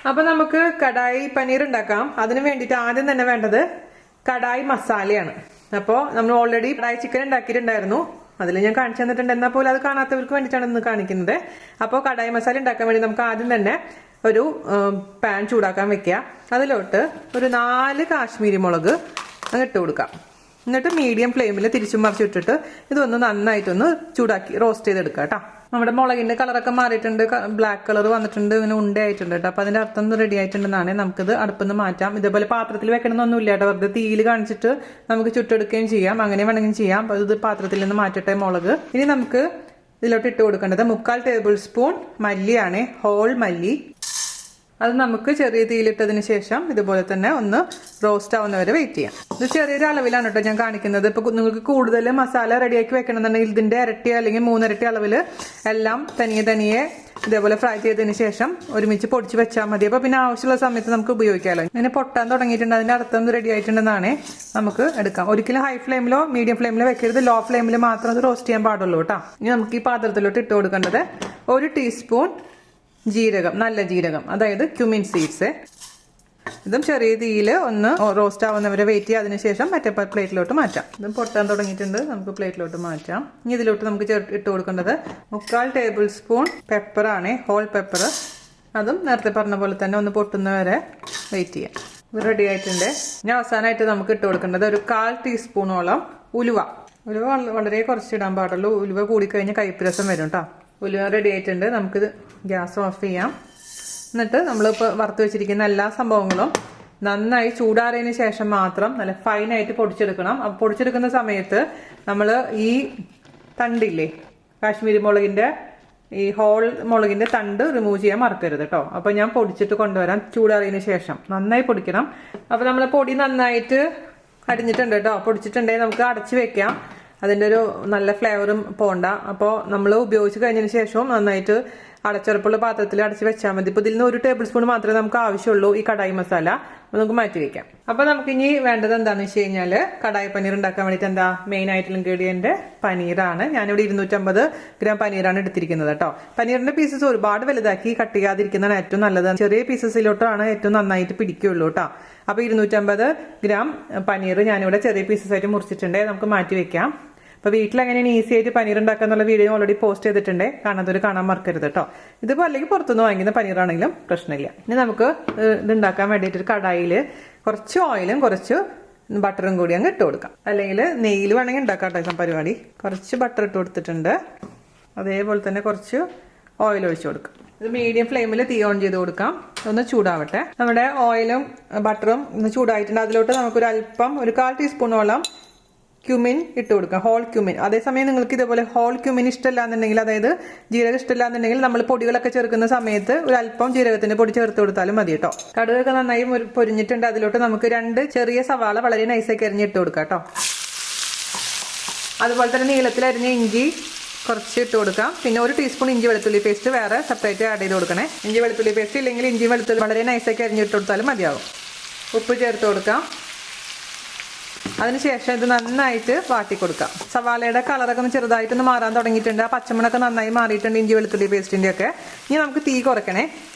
അപ്പോൾ നമുക്ക് കടായി പനീർ ഉണ്ടാക്കാം. അതിനു വേണ്ടിയിട്ട് ആദ്യം തന്നെ വേണ്ടത് കടായി മസാലയാണ്. അപ്പോൾ നമ്മൾ ഓൾറെഡി കടായി ചിക്കൻ ഉണ്ടാക്കിയിട്ടുണ്ടായിരുന്നു, അതിൽ ഞാൻ കാണിച്ചു തന്നിട്ടുണ്ട്. എന്നാൽ പോലും അത് കാണാത്തവർക്ക് വേണ്ടിയിട്ടാണ് ഇന്ന് കാണിക്കുന്നത്. അപ്പോൾ കടായി മസാല ഉണ്ടാക്കാൻ വേണ്ടി നമുക്ക് ആദ്യം തന്നെ ഒരു പാൻ ചൂടാക്കാൻ വെക്കുക. അതിലോട്ട് ഒരു 4 കാശ്മീരി മുളക് ഇട്ട് കൊടുക്കാം. എന്നിട്ട് മീഡിയം ഫ്ലെയിമിൽ തിരിച്ചും മറിച്ചിട്ടിട്ട് ഇതൊന്ന് നന്നായിട്ടൊന്ന് ചൂടാക്കി റോസ്റ്റ് ചെയ്തെടുക്കുക കേട്ടോ. നമ്മുടെ മുളകിന്റെ കളറൊക്കെ മാറിയിട്ടുണ്ട്, ബ്ലാക്ക് കളർ വന്നിട്ടുണ്ട്, ഇങ്ങനെ ഉണ്ടയായിട്ടുണ്ട് കേട്ടോ. അപ്പൊ അതിന്റെ അർത്ഥം റെഡി ആയിട്ടുണ്ടെന്നാണ്. നമുക്കിത് അടുപ്പിൽ മാറ്റാം. ഇതേപോലെ പാത്രത്തിൽ വെക്കണമെന്നൊന്നുമില്ല കേട്ടോ, വെറുതെ തീയിൽ കാണിച്ചിട്ട് നമുക്ക് ചുട്ടെടുക്കുകയും ചെയ്യാം, അങ്ങനെ വേണമെങ്കിലും ചെയ്യാം. അപ്പൊ ഇത് പാത്രത്തിൽ നിന്ന് മാറ്റട്ടെ മുളക്. ഇനി നമുക്ക് ഇതിലോട്ട് ഇട്ട് കൊടുക്കേണ്ടത് 3/4 ടേബിൾ സ്പൂൺ മല്ലിയാണ്, ഹോൾ മല്ലി. അത് നമുക്ക് ചെറിയ തീയിലിട്ടതിന് ശേഷം ഇതുപോലെ തന്നെ ഒന്ന് റോസ്റ്റ് ആവുന്നവരെ വെയിറ്റ് ചെയ്യാം. ഇത് ചെറിയൊരു അളവിലാണ് കേട്ടോ ഞാൻ കാണിക്കുന്നത്. ഇപ്പൊ നിങ്ങൾക്ക് കൂടുതൽ മസാല റെഡിയാക്കി വെക്കണമെന്നുണ്ടെങ്കിൽ ഇതിന്റെ ഇരട്ടി അല്ലെങ്കിൽ 3 ഇരട്ടി അളവിൽ എല്ലാം തനിയെ ഇതേപോലെ ഫ്രൈ ചെയ്തതിന് ശേഷം ഒരുമിച്ച് പൊടിച്ച് വെച്ചാൽ മതി. അപ്പൊ പിന്നെ ആവശ്യമുള്ള സമയത്ത് നമുക്ക് ഉപയോഗിക്കാമല്ലോ. ഇങ്ങനെ പൊട്ടാൻ തുടങ്ങിയിട്ടുണ്ട്, അതിന്റെ അർത്ഥം റെഡി ആയിട്ടുണ്ടെന്നാണ്. നമുക്ക് എടുക്കാം. ഒരിക്കലും ഹൈ ഫ്ലെയിമിലോ മീഡിയം ഫ്ലെയിമിലോ വെക്കരുത്, ലോ ഫ്ലെയിമിൽ മാത്രം അത് റോസ്റ്റ് ചെയ്യാൻ പാടുള്ളൂ കേട്ടോ. ഇനി നമുക്ക് ഈ പാത്രത്തിലോട്ട് ഇട്ട് കൊടുക്കേണ്ടത് 1 ടീസ്പൂൺ ജീരകം, നല്ല ജീരകം, അതായത് ക്യുമിൻ സീഡ്സ്. ഇതും ചെറിയ തീയിൽ ഒന്ന് റോസ്റ്റ് ആവുന്നവരെ വെയിറ്റ് ചെയ്യുക. അതിനുശേഷം മറ്റേ പ്ലേറ്റിലോട്ട് മാറ്റാം. ഇതും പൊട്ടാൻ തുടങ്ങിയിട്ടുണ്ട്, നമുക്ക് പ്ലേറ്റിലോട്ട് മാറ്റാം. ഇനി ഇതിലോട്ട് നമുക്ക് ഇട്ട് കൊടുക്കേണ്ടത് 3/4 ടേബിൾ സ്പൂൺ പെപ്പറാണ്, ഹോൾ പെപ്പർ. അതും നേരത്തെ പറഞ്ഞ പോലെ തന്നെ ഒന്ന് പൊട്ടുന്നവരെ വെയിറ്റ് ചെയ്യാം. ഇത് റെഡി ആയിട്ടുണ്ട്. ഇനി അവസാനമായിട്ട് നമുക്ക് ഇട്ട് കൊടുക്കേണ്ടത് ഒരു 1/4 ടീസ്പൂണോളം ഉലുവ. ഉലുവ വളരെ കുറച്ചിടാൻ പാടുള്ളൂ, ഉലുവ കൂടിക്കഴിഞ്ഞാൽ കയ്പ്പ് വരും കേട്ടോ. ഉലുവ റെഡി ആയിട്ടുണ്ട്. നമുക്കിത് ഗ്യാസ് ഓഫ് ചെയ്യാം. എന്നിട്ട് നമ്മളിപ്പോൾ വറുത്ത് വെച്ചിരിക്കുന്ന എല്ലാ സംഭവങ്ങളും നന്നായി ചൂടാറിയതിന് ശേഷം മാത്രം നല്ല ഫൈനായിട്ട് പൊടിച്ചെടുക്കണം. അപ്പോൾ പൊടിച്ചെടുക്കുന്ന സമയത്ത് നമ്മൾ ഈ തണ്ടില്ലേ, കാശ്മീരി മുളകിൻ്റെ ഈ ഹോൾ മുളകിൻ്റെ തണ്ട് റിമൂവ് ചെയ്യാൻ മറക്കരുത് കേട്ടോ. അപ്പോൾ ഞാൻ പൊടിച്ചിട്ട് കൊണ്ടുവരാം ചൂടാറിയതിന് ശേഷം. നന്നായി പൊടിക്കണം. അപ്പോൾ നമ്മൾ പൊടി നന്നായിട്ട് അടിഞ്ഞിട്ടുണ്ട് കേട്ടോ. പൊടിച്ചിട്ടുണ്ടെങ്കിൽ നമുക്ക് അടച്ച് വെക്കാം, അതിൻ്റെ ഒരു നല്ല ഫ്ലേവറും പോണ്ട. അപ്പോൾ നമ്മൾ ഉപയോഗിച്ച് കഴിഞ്ഞതിന് ശേഷവും നന്നായിട്ട് അടച്ചുറപ്പുള്ള പാത്രത്തിൽ അടച്ച് വെച്ചാൽ മതി. ഇപ്പോൾ ഇതിൽ നിന്ന് 1 ടേബിൾ സ്പൂൺ മാത്രമേ നമുക്ക് ആവശ്യമുള്ളൂ ഈ കടായി മസാല. അപ്പോൾ നമുക്ക് മാറ്റി വെക്കാം. അപ്പോൾ നമുക്ക് ഇനി വേണ്ടത് എന്താണെന്ന് വെച്ച് കഴിഞ്ഞാൽ കടായി പനീർ ഉണ്ടാക്കാൻ വേണ്ടിയിട്ട് എന്താ മെയിൻ ആയിട്ടുള്ള ഇൻഗ്രീഡിയൻറ്റ് പനീറാണ്. ഞാനിവിടെ 250 ഗ്രാം പനീറാണ് എടുത്തിരിക്കുന്നത് കേട്ടോ. പനീറിന്റെ പീസസ് ഒരുപാട് വലുതാക്കി കട്ട് ചെയ്യാതിരിക്കുന്നതാണ് ഏറ്റവും നല്ലത്. ചെറിയ പീസസിലോട്ടാണ് ഏറ്റവും നന്നായിട്ട് പിടിക്കുകയുള്ളൂ കേട്ടോ. അപ്പോൾ 250 ഗ്രാം പനീർ ഞാനിവിടെ ചെറിയ പീസസ് ആയിട്ട് മുറിച്ചിട്ടുണ്ട്. നമുക്ക് മാറ്റി വെക്കാം. അപ്പോൾ വീട്ടിൽ എങ്ങനെയാണ് ഈസി ആയിട്ട് പനീർ ഉണ്ടാക്കുക എന്നുള്ള വീഡിയോ ഓൾറെഡി പോസ്റ്റ് ചെയ്തിട്ടുണ്ട്, കാണാത്തൊരു കാണാൻ മറക്കരുത് കേട്ടോ. ഇതിപ്പോൾ അല്ലെങ്കിൽ പുറത്തുനിന്ന് വാങ്ങിക്കുന്ന പനീറാണെങ്കിലും പ്രശ്നമില്ല. ഇനി നമുക്ക് ഇത് ഉണ്ടാക്കാൻ വേണ്ടിയിട്ട് ഒരു കടായിൽ കുറച്ച് ഓയിലും കുറച്ച് ബട്ടറും കൂടി അങ്ങ് ഇട്ട് കൊടുക്കാം. അല്ലെങ്കിൽ നെയ്യിൽ വേണമെങ്കിൽ ഉണ്ടാക്കാം കേട്ടോ പരിപാടി. കുറച്ച് ബട്ടർ ഇട്ട് കൊടുത്തിട്ടുണ്ട്, അതേപോലെ തന്നെ കുറച്ച് ഓയിൽ ഒഴിച്ചു കൊടുക്കാം. ഇത് മീഡിയം ഫ്ലെയിമിൽ തീ ഓൺ ചെയ്ത് കൊടുക്കാം. ഒന്ന് ചൂടാവട്ടെ. നമ്മുടെ ഓയിലും ബട്ടറും ഒന്ന് ചൂടായിട്ടുണ്ട്. അതിലോട്ട് നമുക്കൊരു അല്പം ഒരു 1/4 ടീസ്പൂണോളം ക്യുമിൻ ഇട്ട് കൊടുക്കാം, ഹോൾ ക്യുമിൻ. അതേസമയം നിങ്ങൾക്ക് ഇതേപോലെ ഹോൾ ക്യുമിൻ ഇഷ്ടമല്ല എന്നുണ്ടെങ്കിൽ, അതായത് ജീരകം ഇഷ്ടമല്ല എന്നുണ്ടെങ്കിൽ നമ്മൾ പൊടികളൊക്കെ ചേർക്കുന്ന സമയത്ത് ഒരു അല്പം ജീരകത്തിന്റെ പൊടി ചേർത്ത് കൊടുത്താലും മതി കേട്ടോ. കടുകൊക്കെ നന്നായി പൊരിഞ്ഞിട്ടുണ്ട്. അതിലോട്ട് നമുക്ക് 2 ചെറിയ സവാള വളരെ നൈസാക്കി അരിഞ്ഞിട്ട് കൊടുക്കാം കേട്ടോ. അതുപോലെ തന്നെ നീളത്തിൽ അരിഞ്ഞ ഇഞ്ചി കുറച്ച് ഇട്ട് കൊടുക്കാം. പിന്നെ 1 ടീസ്പൂൺ ഇഞ്ചി വെളുത്തുള്ളി പേസ്റ്റ് വേറെ സെപ്പറേറ്റ് ആഡ് ചെയ്ത് കൊടുക്കണേ. ഇഞ്ചി വെളുത്തുള്ളി പേസ്റ്റ് ഇല്ലെങ്കിൽ ഇഞ്ചി വെളുത്തുള്ളി വളരെ നൈസാക്കി അരിഞ്ഞിട്ട് കൊടുത്താലും മതിയാവും. ഉപ്പ് ചേർത്ത് കൊടുക്കാം. അതിനുശേഷം ഇത് നന്നായിട്ട് വാട്ടി കൊടുക്കാം. സവാളയുടെ കളറൊക്കെ ഒന്ന് ചെറുതായിട്ടൊന്ന് മാറാൻ തുടങ്ങിയിട്ടുണ്ട്. ആ പച്ചമണൊക്കെ നന്നായി മാറിയിട്ടുണ്ട് ഇഞ്ചി വെളുത്തുള്ളി പേസ്റ്റിൻ്റെ ഒക്കെ. ഇനി നമുക്ക് തീ കുറയ്ക്കണേ,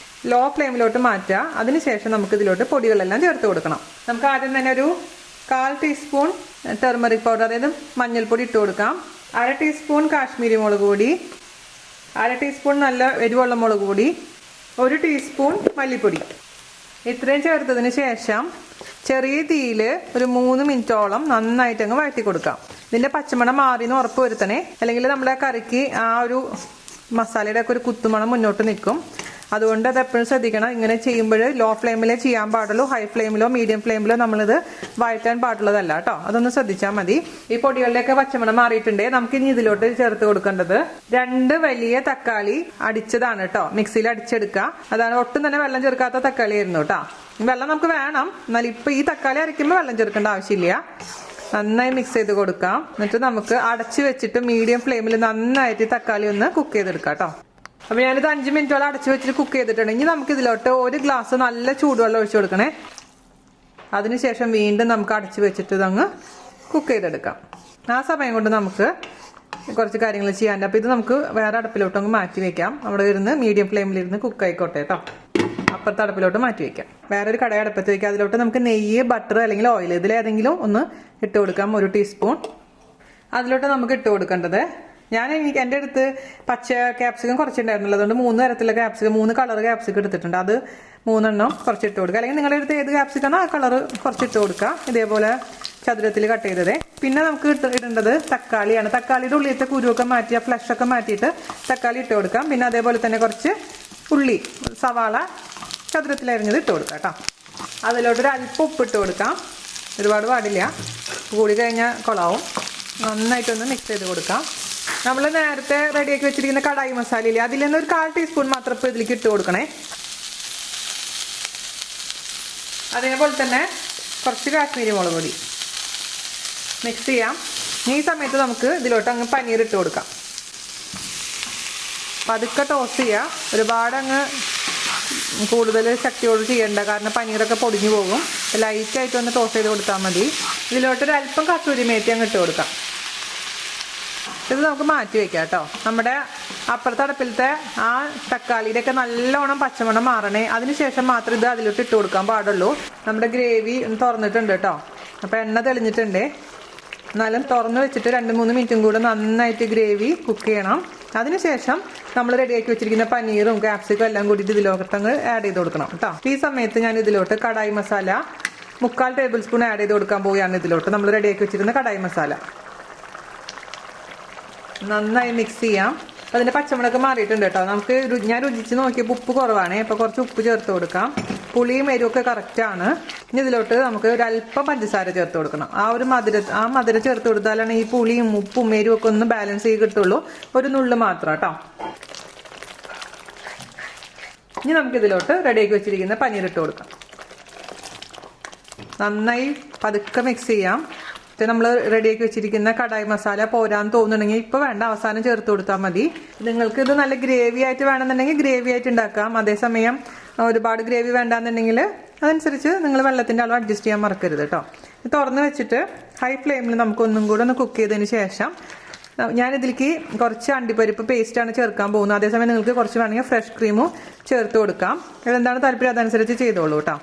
ലോ ഫ്ലെയിമിലോട്ട് മാറ്റുക. അതിനുശേഷം നമുക്ക് ഇതിലോട്ട് പൊടികളെല്ലാം ചേർത്ത് കൊടുക്കണം. നമുക്ക് ആദ്യം തന്നെ ഒരു 1/4 ടീസ്പൂൺ ടെർമറിക് പൗഡർ, അതായത് മഞ്ഞൾപ്പൊടി ഇട്ട് കൊടുക്കാം. 1/2 ടീസ്പൂൺ കാശ്മീരി മുളക് പൊടി, 1/2 ടീസ്പൂൺ നല്ല എരിവുള്ള മുളക് പൊടി, 1 ടീസ്പൂൺ മല്ലിപ്പൊടി. ഇത്രയും ചേർത്തതിന് ശേഷം ചെറിയ തീയിൽ ഒരു 3 മിനിറ്റോളം നന്നായിട്ട് അങ്ങ് വഴറ്റി കൊടുക്കാം. ഇതിൻ്റെ പച്ചമണം മാറിയെന്ന് ഉറപ്പ് വരുത്തണേ, അല്ലെങ്കിൽ നമ്മുടെ കറിക്ക് ആ ഒരു മസാലയുടെ ഒക്കെ ഒരു കുത്തുമണം മുന്നോട്ട് നിൽക്കും. അതുകൊണ്ട് അത് എപ്പോഴും ശ്രദ്ധിക്കണം. ഇങ്ങനെ ചെയ്യുമ്പോൾ ലോ ഫ്ലെയിമിലേ ചെയ്യാൻ പാടുള്ളൂ, ഹൈ ഫ്ലെയിമിലോ മീഡിയം ഫ്ലെയിമിലോ നമ്മളിത് വഴറ്റാൻ പാടുള്ളതല്ല കേട്ടോ. അതൊന്ന് ശ്രദ്ധിച്ചാൽ മതി. ഈ പൊടികളുടെയൊക്കെ പച്ചമണം മാറിയിട്ടുണ്ട്. നമുക്ക് ഇനി ഇതിലോട്ട് ചേർത്ത് കൊടുക്കേണ്ടത് 2 വലിയ തക്കാളി അടിച്ചതാണ് കേട്ടോ. മിക്സിയിൽ അടിച്ചെടുക്കുക. അതാണ് ഒട്ടും തന്നെ വെള്ളം ചേർക്കാത്ത തക്കാളി ആയിരുന്നു കേട്ടോ. വെള്ളം നമുക്ക് വേണം, എന്നാൽ ഇപ്പം ഈ തക്കാളി അരയ്ക്കുമ്പോൾ വെള്ളം ചേർക്കേണ്ട ആവശ്യമില്ല. നന്നായി മിക്സ് ചെയ്ത് കൊടുക്കാം. എന്നിട്ട് നമുക്ക് അടച്ചു വെച്ചിട്ട് മീഡിയം ഫ്ലെയിമിൽ നന്നായിട്ട് തക്കാളി ഒന്ന് കുക്ക് ചെയ്തെടുക്കാം കേട്ടോ. അപ്പോൾ ഞാനിത് 5 മിനിറ്റോളം അടച്ചു വെച്ചിട്ട് കുക്ക് ചെയ്തിട്ടുണ്ട്. ഇനി നമുക്ക് ഇതിലോട്ട് 1 ഗ്ലാസ് നല്ല ചൂടുവെള്ളം ഒഴിച്ചു കൊടുക്കണേ. അതിനുശേഷം വീണ്ടും നമുക്ക് അടച്ചു വെച്ചിട്ട് ഇതങ്ങ് കുക്ക് ചെയ്തെടുക്കാം. ആ സമയം കൊണ്ട് നമുക്ക് കുറച്ച് കാര്യങ്ങൾ ചെയ്യാനുണ്ട്. അപ്പോൾ ഇത് നമുക്ക് വേറെ അടുപ്പിലോട്ടങ്ങ് മാറ്റി വെക്കാം. അവിടെ ഇരുന്ന് മീഡിയം ഫ്ലെയിമിലിരുന്ന് കുക്ക് ആയിക്കോട്ടെ കേട്ടോ. അപ്പുറത്തെ അടുപ്പിലോട്ട് മാറ്റി വയ്ക്കാം. വേറൊരു കടായി അടുപ്പത്ത് വയ്ക്കാം. അതിലോട്ട് നമുക്ക് നെയ്യ്, ബട്ടർ അല്ലെങ്കിൽ ഓയിൽ ഇതിലേതെങ്കിലും ഒന്ന് ഇട്ട് കൊടുക്കാം. 1 ടീസ്പൂൺ. അതിലോട്ട് നമുക്ക് ഇട്ട് കൊടുക്കേണ്ടത്, എൻ്റെ അടുത്ത് പച്ച ക്യാപ്സിക്കം കുറച്ചുണ്ടായിരുന്നുള്ളൂ. അതുകൊണ്ട് 3 തരത്തിലുള്ള ക്യാപ്സിക്കം, 3 കളർ ക്യാപ്സിക്കം എടുത്തിട്ടുണ്ട്. അത് 3 എണ്ണം കുറച്ചിട്ട് കൊടുക്കുക. അല്ലെങ്കിൽ നിങ്ങളുടെ അടുത്ത് ഏത് ക്യാപ്സിക്കാണോ ആ കളർ കുറച്ചിട്ട് കൊടുക്കുക. ഇതേപോലെ ചതുരത്തിൽ കട്ട് ചെയ്തത്. പിന്നെ നമുക്ക് ഇടേണ്ടത് തക്കാളിയാണ്. തക്കാളിയുടെ ഉള്ളിലത്തെ കുരുവൊക്കെ മാറ്റി, ഫ്ലഷ് ഒക്കെ മാറ്റിയിട്ട് തക്കാളി ഇട്ട് കൊടുക്കാം. പിന്നെ അതേപോലെ തന്നെ കുറച്ച് ഉള്ളി, സവാള ചതുരത്തിൽ അരിഞ്ഞത് ഇട്ട് കൊടുക്കാം കേട്ടോ. അതിലോട്ടൊരു അല്പം ഉപ്പ് ഇട്ട് കൊടുക്കാം. ഒരുപാട് പാടില്ല, കൂടി കഴിഞ്ഞാൽ കൊളാവും. നന്നായിട്ടൊന്ന് മിക്സ് ചെയ്ത് കൊടുക്കാം. നമ്മൾ നേരത്തെ റെഡിയാക്കി വെച്ചിരിക്കുന്ന കടായി മസാല ഇല്ലേ, അതിൽ നിന്ന് ഒരു 1/4 ടീസ്പൂൺ മാത്രം ഇപ്പോൾ ഇതിലേക്ക് ഇട്ട് കൊടുക്കണേ. അതേപോലെ തന്നെ കുറച്ച് കാശ്മീരി മുളക് പൊടി മിക്സ് ചെയ്യാം. ഈ സമയത്ത് നമുക്ക് ഇതിലോട്ട് അങ്ങ് പനീർ ഇട്ട് കൊടുക്കാം. പതുക്കെ ടോസ്റ്റ് ചെയ്യുക. ഒരുപാട് അങ്ങ് കൂടുതൽ ശക്തിയോട് ചെയ്യണ്ട, കാരണം പനീറൊക്കെ പൊടിഞ്ഞു പോകും. ലൈറ്റായിട്ട് ഒന്ന് ടോസ്റ്റ് ചെയ്ത് കൊടുത്താൽ മതി. ഇതിലോട്ടൊരു അല്പം കസൂരി മേത്തി അങ്ങ് ഇട്ട് കൊടുക്കാം. ഇത് നമുക്ക് മാറ്റി വെക്കാം കേട്ടോ. നമ്മുടെ അപ്പുറത്തെ അടുപ്പിലത്തെ ആ തക്കാളിയുടെ ഒക്കെ നല്ലോണം പച്ചമണം മാറണേ, അതിനുശേഷം മാത്രം ഇത് അതിലോട്ട് ഇട്ട് കൊടുക്കാൻ പാടുള്ളൂ. നമ്മുടെ ഗ്രേവി തുറന്നിട്ടുണ്ട് കേട്ടോ. അപ്പോൾ എണ്ണ തെളിഞ്ഞിട്ടുണ്ട്. എന്നാലും തുറന്ന് വെച്ചിട്ട് 2-3 മിനിറ്റും കൂടെ നന്നായിട്ട് ഗ്രേവി കുക്ക് ചെയ്യണം. അതിനുശേഷം നമ്മൾ റെഡിയാക്കി വെച്ചിരിക്കുന്ന പനീറും ക്യാപ്സിക്കും എല്ലാം കൂടിയിട്ട് ഇതിലോട്ടങ്ങ് ആഡ് ചെയ്ത് കൊടുക്കണം കേട്ടോ. ഈ സമയത്ത് ഞാൻ ഇതിലോട്ട് kadai masala 3/4 table spoon add ചെയ്ത് കൊടുക്കാൻ പോവുകയാണ്. ഇതിലോട്ട് നമ്മൾ റെഡിയാക്കി വെച്ചിരുന്ന കടായി മസാല നന്നായി മിക്സ് ചെയ്യാം. അതിൻ്റെ പച്ചമുളക് മാറിയിട്ടുണ്ട് കേട്ടോ. നമുക്ക് ഞാൻ രുചിച്ച് നോക്കിയപ്പോൾ ഉപ്പ് കുറവാണ്. അപ്പോൾ കുറച്ച് ഉപ്പ് ചേർത്ത് കൊടുക്കാം. പുളിയും എരിവൊക്കെ കറക്റ്റാണ്. ഇനി ഇതിലോട്ട് നമുക്ക് ഒരല്പം പഞ്ചസാര ചേർത്ത് കൊടുക്കണം. ആ മധുരം ചേർത്ത് കൊടുത്താലാണ് ഈ പുളിയും ഉപ്പും എരിവും ഒക്കെ ഒന്ന് ബാലൻസ് ചെയ്ത് കിട്ടുള്ളൂ. ഒരു നുള്ളു മാത്രം കേട്ടോ. ഇനി നമുക്ക് ഇതിലോട്ട് റെഡിയാക്കി വെച്ചിരിക്കുന്ന പനീർ ഇട്ട് കൊടുക്കാം. നന്നായി പതുക്കെ മിക്സ് ചെയ്യാം. നമ്മൾ റെഡിയാക്കി വെച്ചിരിക്കുന്ന കടായി മസാല പോരാന്ന് തോന്നുന്നുണ്ടെങ്കിൽ ഇപ്പോൾ വേണ്ട, അവസാനം ചേർത്ത് കൊടുത്താൽ മതി. നിങ്ങൾക്ക് ഇത് നല്ല ഗ്രേവി ആയിട്ട് വേണമെന്നുണ്ടെങ്കിൽ ഗ്രേവി ആയിട്ട് ഉണ്ടാക്കാം. അതേസമയം ഒരുപാട് ഗ്രേവി വേണ്ടാന്നുണ്ടെങ്കിൽ അതനുസരിച്ച് നിങ്ങൾ വെള്ളത്തിൻ്റെ അളവ് അഡ്ജസ്റ്റ് ചെയ്യാൻ മറക്കരുത് കേട്ടോ. തുറന്ന് വെച്ചിട്ട് ഹൈ ഫ്ലെയിമിൽ നമുക്ക് ഒന്നും കൂടെ ഒന്ന് കുക്ക് ചെയ്തതിന് ശേഷം ഞാനിതിലേക്ക് കുറച്ച് അണ്ടിപ്പരിപ്പ് പേസ്റ്റാണ് ചേർക്കാൻ പോകുന്നത്. അതേസമയം നിങ്ങൾക്ക് കുറച്ച് വേണമെങ്കിൽ ഫ്രഷ് ക്രീമും ചേർത്ത് കൊടുക്കാം. ഇതെന്താണ് താല്പര്യം അതനുസരിച്ച് ചെയ്തോളൂ കേട്ടോ.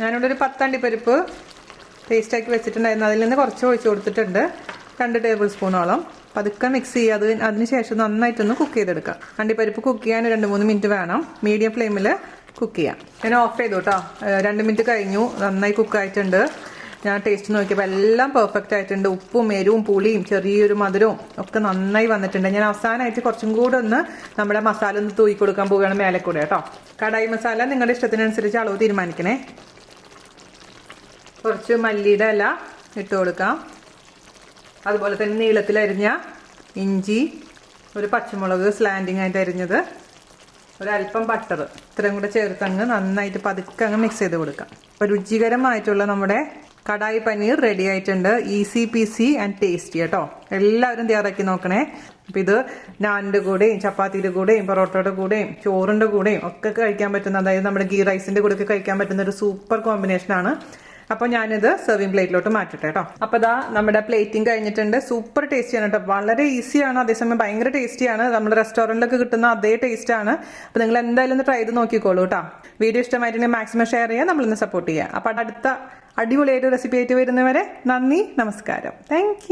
ഞാനിവിടെ ഒരു 10 അണ്ടിപ്പരിപ്പ് പേസ്റ്റാക്കി വെച്ചിട്ടുണ്ടായിരുന്നു. അതിൽ നിന്ന് കുറച്ച് ഒഴിച്ച് കൊടുത്തിട്ടുണ്ട്, 2 ടേബിൾ സ്പൂണോളം. പതുക്കെ മിക്സ് ചെയ്യുക. അതിനുശേഷം നന്നായിട്ടൊന്ന് കുക്ക് ചെയ്തെടുക്കാം. അണ്ടിപ്പരിപ്പ് കുക്ക് ചെയ്യാൻ 2-3 മിനിറ്റ് വേണം. മീഡിയം ഫ്ലെയിമിൽ കുക്ക് ചെയ്യാം. ഞാൻ ഓഫ് ചെയ്തു കേട്ടോ. 2 മിനിറ്റ് കഴിഞ്ഞു. നന്നായി കുക്കായിട്ടുണ്ട്. ഞാൻ ടേസ്റ്റ് നോക്കിയപ്പോൾ എല്ലാം പെർഫെക്റ്റ് ആയിട്ടുണ്ട്. ഉപ്പും എരിവും പുളിയും ചെറിയൊരു മധുരവും ഒക്കെ നന്നായി വന്നിട്ടുണ്ട്. ഞാൻ അവസാനമായിട്ട് കുറച്ചും കൂടെ ഒന്ന് നമ്മുടെ മസാല ഒന്ന് തൂക്കി കൊടുക്കാൻ പോവുകയാണ് മേലെ കൂടെ കേട്ടോ. കടായി മസാല നിങ്ങളുടെ ഇഷ്ടത്തിനനുസരിച്ച് അളവ് തീരുമാനിക്കണേ. കുറച്ച് മല്ലിയുടെ ഇല ഇട്ട് കൊടുക്കാം. അതുപോലെ തന്നെ നീളത്തിലരിഞ്ഞ ഇഞ്ചി, ഒരു പച്ചമുളക് സ്ലാൻഡിങ് ആയിട്ട് അരിഞ്ഞത്, ഒരല്പം ബട്ടർ, ഇത്രയും കൂടെ ചേർത്തങ്ങ് നന്നായിട്ട് പതുക്കെ അങ്ങ് മിക്സ് ചെയ്ത് കൊടുക്കാം. അപ്പോൾ രുചികരമായിട്ടുള്ള നമ്മുടെ കടായി പനീർ റെഡി ആയിട്ടുണ്ട്. ഈസി പീസി ആൻഡ് ടേസ്റ്റി കേട്ടോ. എല്ലാവരും തയ്യാറാക്കി നോക്കണേ. അപ്പം ഇത് നാനിൻ്റെ കൂടെയും ചപ്പാത്തിയുടെ കൂടെയും പൊറോട്ടയുടെ കൂടെയും ചോറിൻ്റെ കൂടെയും ഒക്കെ കഴിക്കാൻ പറ്റുന്ന, അതായത് നമ്മുടെ ഗീ റൈസിൻ്റെ കൂടെയൊക്കെ കഴിക്കാൻ പറ്റുന്ന ഒരു സൂപ്പർ കോമ്പിനേഷനാണ്. അപ്പോൾ ഞാനിത് സെർവിങ് പ്ലേറ്റിലോട്ട് മാറ്റട്ടെ കേട്ടോ. അപ്പോൾ ഇതാ നമ്മുടെ പ്ലേറ്റിംഗ് കഴിഞ്ഞിട്ടുണ്ട്. സൂപ്പർ ടേസ്റ്റിയാണ് കേട്ടോ. വളരെ ഈസിയാണ്, അതേസമയം ഭയങ്കര ടേസ്റ്റിയാണ്. നമ്മുടെ റെസ്റ്റോറൻറ്റിലൊക്കെ കിട്ടുന്ന അതേ ടേസ്റ്റാണ്. അപ്പോൾ നിങ്ങൾ എന്തായാലും ഒന്ന് ട്രൈ ചെയ്ത് നോക്കിക്കോളൂ കേട്ടോ. വീഡിയോ ഇഷ്ടമായിട്ടുണ്ടെങ്കിൽ മാക്സിമം ഷെയർ ചെയ്യുക, നമ്മളിന്ന് സപ്പോർട്ട് ചെയ്യുക. അപ്പോൾ അടുത്ത അടിപൊളിയായിട്ട് റെസിപ്പി ആയിട്ട് വരുന്നവരെ നന്ദി, നമസ്കാരം. താങ്ക്